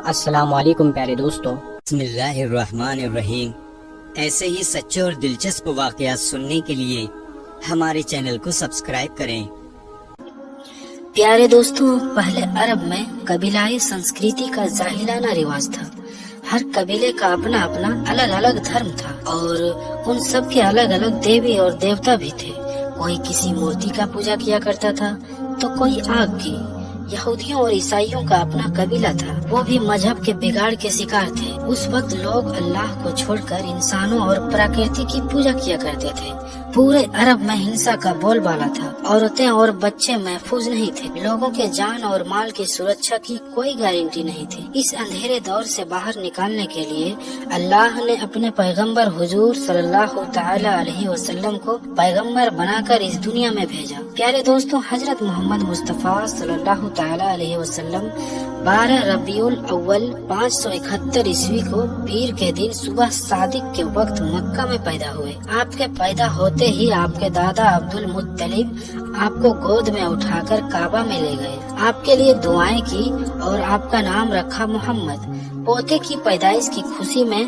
السلام علیکم پیارے دوستو، بسم اللہ الرحمن الرحیم۔ ایسے ہی سچے اور دلچسپ واقعات سننے کے لیے ہمارے چینل کو سبسکرائب کریں۔ پیارے دوستوں، پہلے عرب میں قبیلائی سنسکرتی کا ظاہرانہ رواج تھا۔ ہر قبیلے کا اپنا اپنا الگ الگ دھرم تھا اور ان سب کے الگ الگ دیوی اور دیوتا بھی تھے۔ کوئی کسی مورتی کا پوجا کیا کرتا تھا تو کوئی آگ کی۔ یہودیوں اور عیسائیوں کا اپنا قبیلہ تھا، وہ بھی مذہب کے بگاڑ کے شکار تھے۔ اس وقت لوگ اللہ کو چھوڑ کر انسانوں اور پراکرتی کی پوجا کیا کرتے تھے۔ پورے عرب میں ہنسا کا بول بالا تھا، عورتیں اور بچے محفوظ نہیں تھے، لوگوں کے جان اور مال کی سرکشا کی کوئی گارنٹی نہیں تھی۔ اس اندھیرے دور سے باہر نکالنے کے لیے اللہ نے اپنے پیغمبر حضور صلی اللہ تعالی علیہ وسلم کو پیغمبر بنا کر اس دنیا میں بھیجا۔ پیارے دوستوں، حضرت محمد مصطفیٰ صلی اللہ تعالی علیہ وسلم 12 ربیع الاول 571 عیسوی کو پیر کے دن صبح صادق کے وقت مکہ میں پیدا ہوئے۔ آپ کے پیدا ہوتے ہی آپ کے دادا عبد المطلب آپ کو گود میں اٹھا کر کعبہ میں لے گئے، آپ کے لیے دعائیں کی اور آپ کا نام رکھا محمد۔ پوتے کی پیدائش کی خوشی میں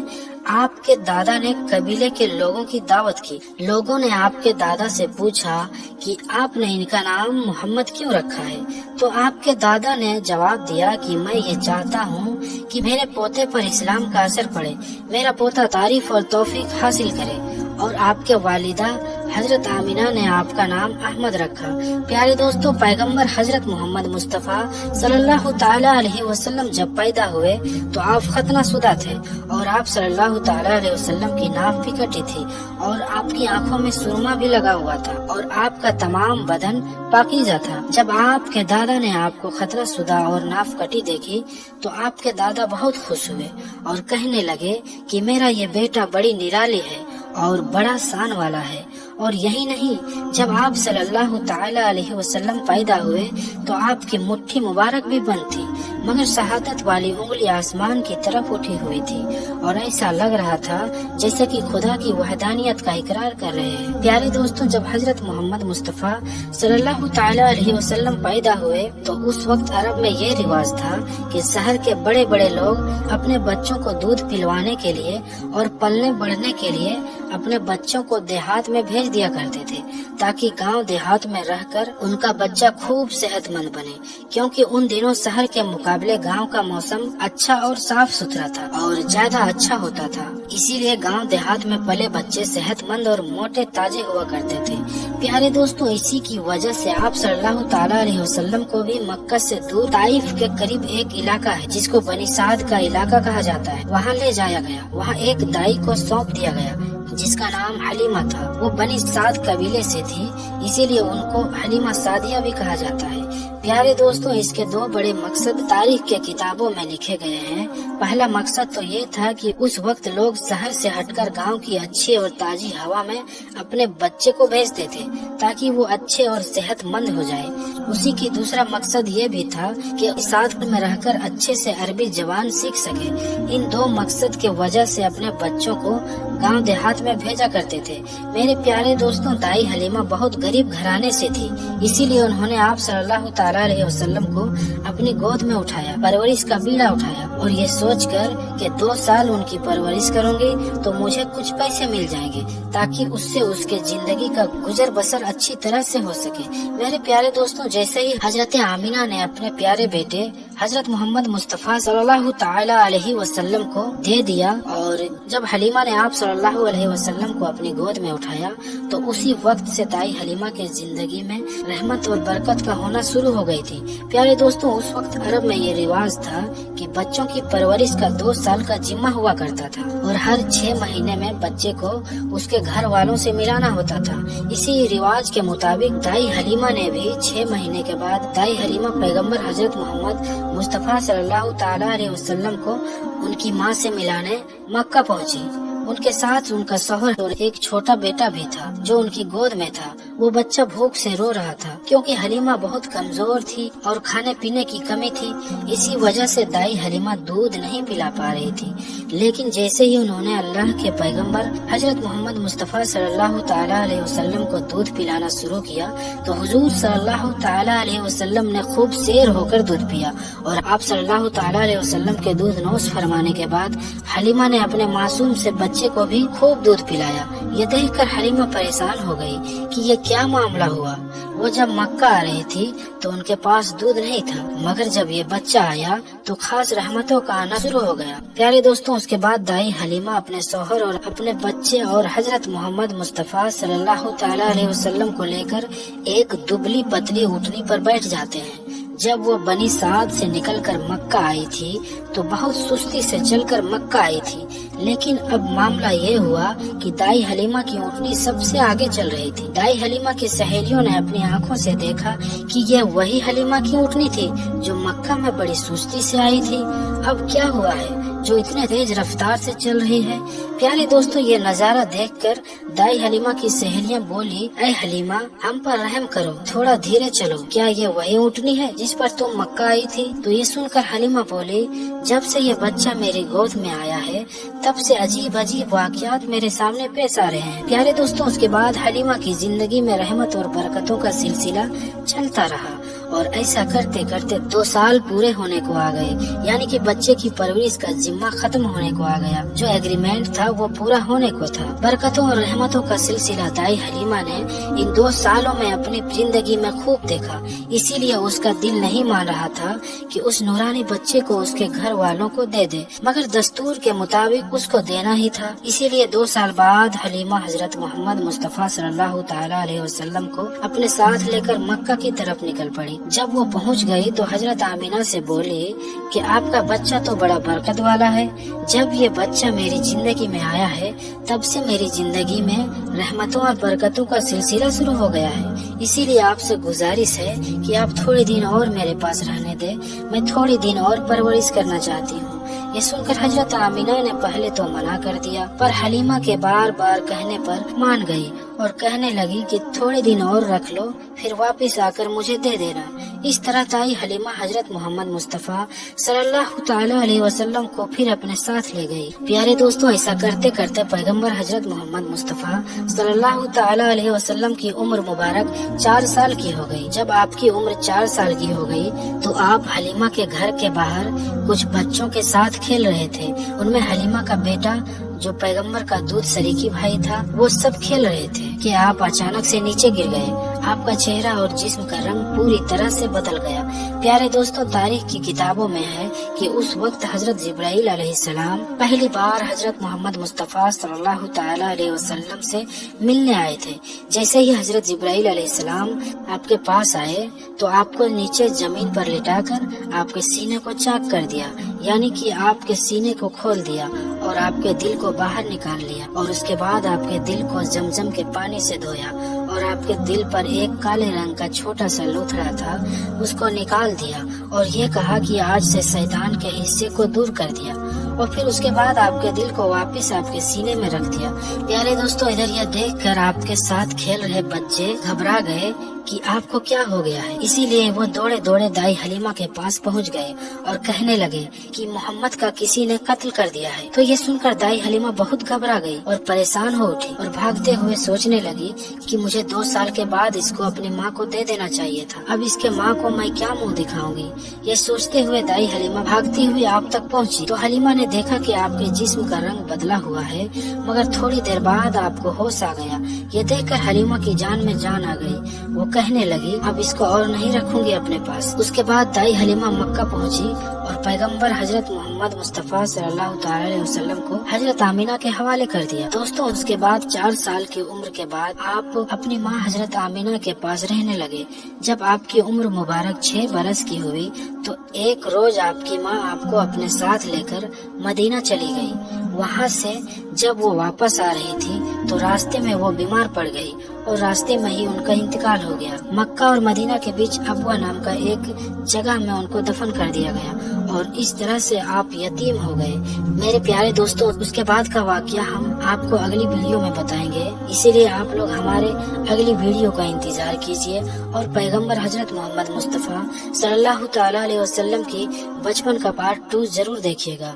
آپ کے دادا نے قبیلے کے لوگوں کی دعوت کی۔ لوگوں نے آپ کے دادا سے پوچھا کہ آپ نے ان کا نام محمد کیوں رکھا ہے؟ تو آپ کے دادا نے جواب دیا کہ میں یہ چاہتا ہوں کہ میرے پوتے پر اسلام کا اثر پڑے، میرا پوتا تعریف اور توفیق حاصل کرے۔ اور آپ کے والدہ حضرت آمینہ نے آپ کا نام احمد رکھا۔ پیارے دوستوں، پیغمبر حضرت محمد مصطفیٰ صلی اللہ تعالی علیہ وسلم جب پیدا ہوئے تو آپ ختنہ شدہ تھے اور آپ صلی اللہ تعالی علیہ وسلم کی ناف بھی کٹی تھی اور آپ کی آنکھوں میں سرما بھی لگا ہوا تھا اور آپ کا تمام بدن پاکیزہ تھا۔ جب آپ کے دادا نے آپ کو ختنہ شدہ اور ناف کٹی دیکھی تو آپ کے دادا بہت خوش ہوئے اور کہنے لگے کہ میرا یہ بیٹا بڑی نرالی ہے اور بڑا شان والا ہے۔ اور یہی نہیں، جب آپ صلی اللہ تعالی علیہ وسلم پیدا ہوئے تو آپ کی مٹھی مبارک بھی بند تھی، مگر شہادت والی انگلی آسمان کی طرف اٹھی ہوئی تھی اور ایسا لگ رہا تھا جیسے کہ خدا کی وحدانیت کا اقرار کر رہے ہیں۔ پیارے دوستوں، جب حضرت محمد مصطفیٰ صلی اللہ تعالی علیہ وسلم پیدا ہوئے تو اس وقت عرب میں یہ رواج تھا کہ شہر کے بڑے بڑے لوگ اپنے بچوں کو دودھ پلوانے کے لیے اور پلنے بڑھنے کے لیے اپنے بچوں کو دیہات میں بھیج دیا کرتے تھے تاکہ گاؤں دیہات میں رہ کر ان کا بچہ خوب صحت مند بنے، کیونکہ ان دنوں شہر کے مقابلے گاؤں کا موسم اچھا اور صاف ستھرا تھا اور زیادہ اچھا ہوتا تھا، اسی لیے گاؤں دیہات میں پلے بچے صحت مند اور موٹے تازے ہوا کرتے تھے۔ پیارے دوستوں، اسی کی وجہ سے آپ صلی اللہ تعالی علیہ وسلم کو بھی مکہ سے دور طائف کے قریب ایک علاقہ ہے جس کو بنی سعد کا علاقہ کہا جاتا ہے، وہاں لے جایا گیا۔ وہاں ایک دائی کو سونپ دیا گیا جس کا نام حلیمہ تھا۔ وہ بنی سعد قبیلے سے تھی، اسی لیے ان کو حلیمہ سعدیہ بھی کہا جاتا ہے۔ پیارے دوستوں، اس کے دو بڑے مقصد تاریخ کے کتابوں میں لکھے گئے ہیں۔ پہلا مقصد تو یہ تھا کہ اس وقت لوگ شہر سے ہٹ کر گاؤں کی اچھی اور تازی ہوا میں اپنے بچے کو بھیجتے تھے تاکہ وہ اچھے اور صحت مند ہو جائے۔ اسی کی دوسرا مقصد یہ بھی تھا کہ ساتھ میں رہ کر اچھے سے عربی زبان سیکھ سکے۔ ان دو مقصد کی وجہ سے اپنے بچوں کو گاؤں دیہات میں بھیجا کرتے تھے۔ میرے پیارے دوستوں، دائی حلیمہ بہت غریب گھرانے سے تھی، اسی لیے انہوں نے آپ صلی اللہ تعالی علیہ وسلم کو اپنی گود میں اٹھایا، پرورش کا بیڑا اٹھایا اور یہ سوچ کر کہ 2 سال ان کی پرورش کروں گی تو مجھے کچھ پیسے مل جائیں گے تاکہ اس سے اس کے زندگی کا گزر بسر اچھی طرح سے ہو سکے۔ میرے پیارے دوستوں، جیسے ہی حضرت آمینہ نے اپنے پیارے بیٹے حضرت محمد مصطفیٰ صلی اللہ تعالی علیہ وسلم کو دے دیا اور جب حلیمہ نے آپ صلی اللہ علیہ وسلم کو اپنی گود میں اٹھایا تو اسی وقت سے دائی حلیمہ کے زندگی میں رحمت اور برکت کا ہونا شروع ہو گئی تھی۔ پیارے دوستوں، اس وقت عرب میں یہ رواج تھا کہ بچوں کی پرورش کا 2 سال کا ذمہ ہوا کرتا تھا اور ہر 6 مہینے میں بچے کو اس کے گھر والوں سے ملانا ہوتا تھا۔ اسی رواج کے مطابق دائی حلیمہ نے بھی 6 مہینے کے بعد دائی حلیمہ پیغمبر حضرت محمد مصطفیٰ صلی اللہ تعالی علیہ وسلم کو ان کی ماں سے ملانے مکہ پہنچی۔ ان کے ساتھ ان کا شوہر اور ایک چھوٹا بیٹا بھی تھا جو ان کی گود میں تھا वो बच्चा भूख से रो रहा था, क्योंकि हलीमा बहुत कमजोर थी और खाने पीने की कमी थी। इसी वजह से दाई हलीमा दूध नहीं पिला पा रही थी। लेकिन जैसे ही उन्होंने अल्लाह के पैगंबर हजरत मोहम्मद मुस्तफ़ा सल्लल्लाहु ताला अलैहि वसल्लम को दूध पिलाना शुरू किया तो हुजूर सल्लल्लाहु ताला अलैहि वसल्लम ने खूब सेर होकर दूध पिया और आप सल्लल्लाहु ताला अलैहि वसल्लम के दूध नोश फरमाने के बाद हलीमा ने अपने मासूम से बच्चे को भी खूब दूध पिलाया। ये देखकर हलीमा परेशान हो गई कि ये क्या मामला हुआ। वो जब मक्का आ रही थी तो उनके पास दूध नहीं था, मगर जब ये बच्चा आया तो खास रहमतों का आना शुरू हो गया। प्यारे दोस्तों, उसके बाद दाई हलीमा अपने शौहर और अपने बच्चे और हजरत मोहम्मद मुस्तफ़ा सल्लल्लाहु ताला अलैहि वसल्लम को लेकर एक दुबली पतली ऊँटनी पर बैठ जाते हैं। जब वो बनी साद से निकलकर मक्का आई थी तो बहुत सुस्ती से चलकर मक्का आई थी, लेकिन अब मामला ये हुआ कि दाई हलीमा की ऊँटनी सबसे आगे चल रही थी। दाई हलीमा की सहेलियों ने अपनी आंखों से देखा कि ये वही हलीमा की ऊँटनी थी जो मक्का में बड़ी सुस्ती से आई थी। अब क्या हुआ है जो इतने तेज रफ्तार से चल रही है? प्यारे दोस्तों, ये नजारा देखकर दाई हलीमा की सहेलियां बोली, ऐ हलीमा, हम पर रहम करो, थोड़ा धीरे चलो, क्या ये वही ऊँटनी है जिस पर तुम मक्का आई थी? तो ये सुनकर हलीमा बोली, जब से ये बच्चा मेरी गोद में आया है तब से अजीब अजीब वाक़यात मेरे सामने पेश आ रहे हैं। प्यारे दोस्तों, उसके बाद हलीमा की जिंदगी में रहमत और बरकतों का सिलसिला चलता रहा और ऐसा करते करते 2 साल पूरे होने को आ गए, यानी कि बच्चे की परवरिश का जिम्मा खत्म होने को आ गया। जो एग्रीमेंट था वो पूरा होने को था। बरकतों और रहमतों का सिलसिला दाई हलीमा ने इन 2 सालों में अपनी जिंदगी में खूब देखा, इसीलिए उसका दिल नहीं मान रहा था कि उस नूरानी बच्चे को उसके घर वालों को दे दे, मगर दस्तूर के मुताबिक उसको देना ही था। इसीलिए 2 साल बाद हलीमा हजरत मोहम्मद मुस्तफ़ा सल्लल्लाहु ताला अलैहि वसल्लम को अपने साथ लेकर मक्का की तरफ निकल पड़ी। जब वो पहुंच गई तो हजरत आमीना से बोली कि आपका बच्चा तो बड़ा बरकत वाला है। जब ये बच्चा मेरी जिंदगी में आया है तब से मेरी जिंदगी में रहमतों और बरकतों का सिलसिला शुरू हो गया है। इसीलिए आपसे गुजारिश है कि आप थोड़े दिन और मेरे पास रहने दे, मैं थोड़े दिन और परवरिश करना चाहती हूँ। ये सुनकर हजरत आमीना ने पहले तो मना कर दिया, पर हलीमा के बार बार कहने पर मान गई और कहने लगी कि थोड़े दिन और रख लो, फिर वापस आकर मुझे दे देना। इस तरह ताई हलीमा हजरत मोहम्मद मुस्तफ़ा सल्लल्लाहु ताला अलैहि वसल्लम को फिर अपने साथ ले गई। प्यारे दोस्तों, ऐसा करते करते पैगंबर हजरत मोहम्मद मुस्तफ़ा सल्लल्लाहु ताला अलैहि वसल्लम की उम्र मुबारक 4 साल की हो गई। जब आपकी उम्र 4 साल की हो गई तो आप हलीमा के घर के बाहर कुछ बच्चों के साथ खेल रहे थे। उनमें हलीमा का बेटा जो पैगंबर का दूध शरीकी भाई था, वो सब खेल रहे थे कि आप अचानक से नीचे गिर गए। आपका चेहरा और जिस्म का रंग पूरी तरह से बदल गया। प्यारे दोस्तों, तारीख की किताबों में है कि उस वक्त हजरत जिब्राइल अलैहिस्सलाम पहली बार हजरत मोहम्मद मुस्तफ़ा सल्लल्लाहु ताला अलैहि वसल्लम से मिलने आए थे। जैसे ही हजरत जिब्राइल अलैहिस्सलाम आपके पास आए तो आपको नीचे जमीन पर लिटाकर आपके सीने को चाक कर दिया, यानी कि आपके सीने को खोल दिया और आपके दिल को बाहर निकाल लिया और उसके बाद आपके दिल को जमजम के पानी से धोया और आपके दिल पर एक काले रंग का छोटा सा लूथड़ा था, उसको निकाल दिया और ये कहा कि आज से शैतान के हिस्से को दूर कर दिया और फिर उसके बाद आपके दिल को वापस आपके सीने में रख दिया। प्यारे दोस्तों, इधर यह देखकर आपके साथ खेल रहे बच्चे घबरा गए कि आपको क्या हो गया है। इसीलिए वो दौड़े दौड़े दाई हलीमा के पास पहुंच गए और कहने लगे कि मोहम्मद का किसी ने कत्ल कर दिया है। तो ये सुनकर दाई हलीमा बहुत घबरा गई और परेशान हो उठी और भागते हुए सोचने लगी कि मुझे 2 साल के बाद इसको अपनी माँ को दे देना चाहिए था। अब इसके माँ को मैं क्या मुँह दिखाऊंगी। ये सोचते हुए दाई हलीमा भागती हुई आप तक पहुँची तो हलीमा ने देखा कि आपके जिस्म का रंग बदला हुआ है, मगर थोड़ी देर बाद आपको होश आ गया। ये देखकर हलीमा की जान में जान आ गई। वो कहने लगी, अब इसको और नहीं रखूंगी अपने पास। उसके बाद दाई हलीमा मक्का पहुंची और पैगंबर हजरत मोहम्मद मुस्तफ़ा सल्लल्लाहु ताला अलैहि वसल्लम को हजरत आमीना के हवाले कर दिया। दोस्तों, उसके बाद 4 साल की उम्र के बाद आप अपनी माँ हजरत आमीना के पास रहने लगे। जब आपकी उम्र मुबारक 6 बरस की हुई तो एक रोज आपकी माँ आपको अपने साथ लेकर मदीना चली गई। वहाँ से जब वो वापस आ रही थी तो रास्ते में वो बीमार पड़ गई और रास्ते में ही उनका इंतकाल हो गया। मक्का और मदीना के बीच अबवा नाम का एक जगह में उनको दफन कर दिया गया और इस तरह से आप यतीम हो गए। मेरे प्यारे दोस्तों, उसके बाद का वाकया हम आपको अगली वीडियो में बताएंगे, इसीलिए आप लोग हमारे अगली वीडियो का इंतजार कीजिए और पैगंबर हजरत मोहम्मद मुस्तफ़ा सल्लल्लाहु तआला अलैहि वसल्लम की बचपन का पार्ट 2 जरूर देखिएगा।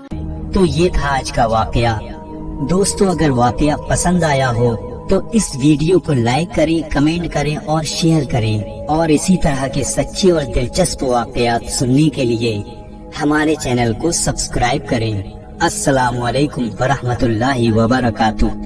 तो ये था आज का वाकया। दोस्तों, अगर वाकया पसंद आया हो तो इस वीडियो को लाइक करें, कमेंट करें और शेयर करें और इसी तरह के सच्चे और दिलचस्प वाकयात सुनने के लिए हमारे चैनल को सब्सक्राइब करें। अस्सलामु अलैकुम वरहमतुल्लाहि वबरकातुहू।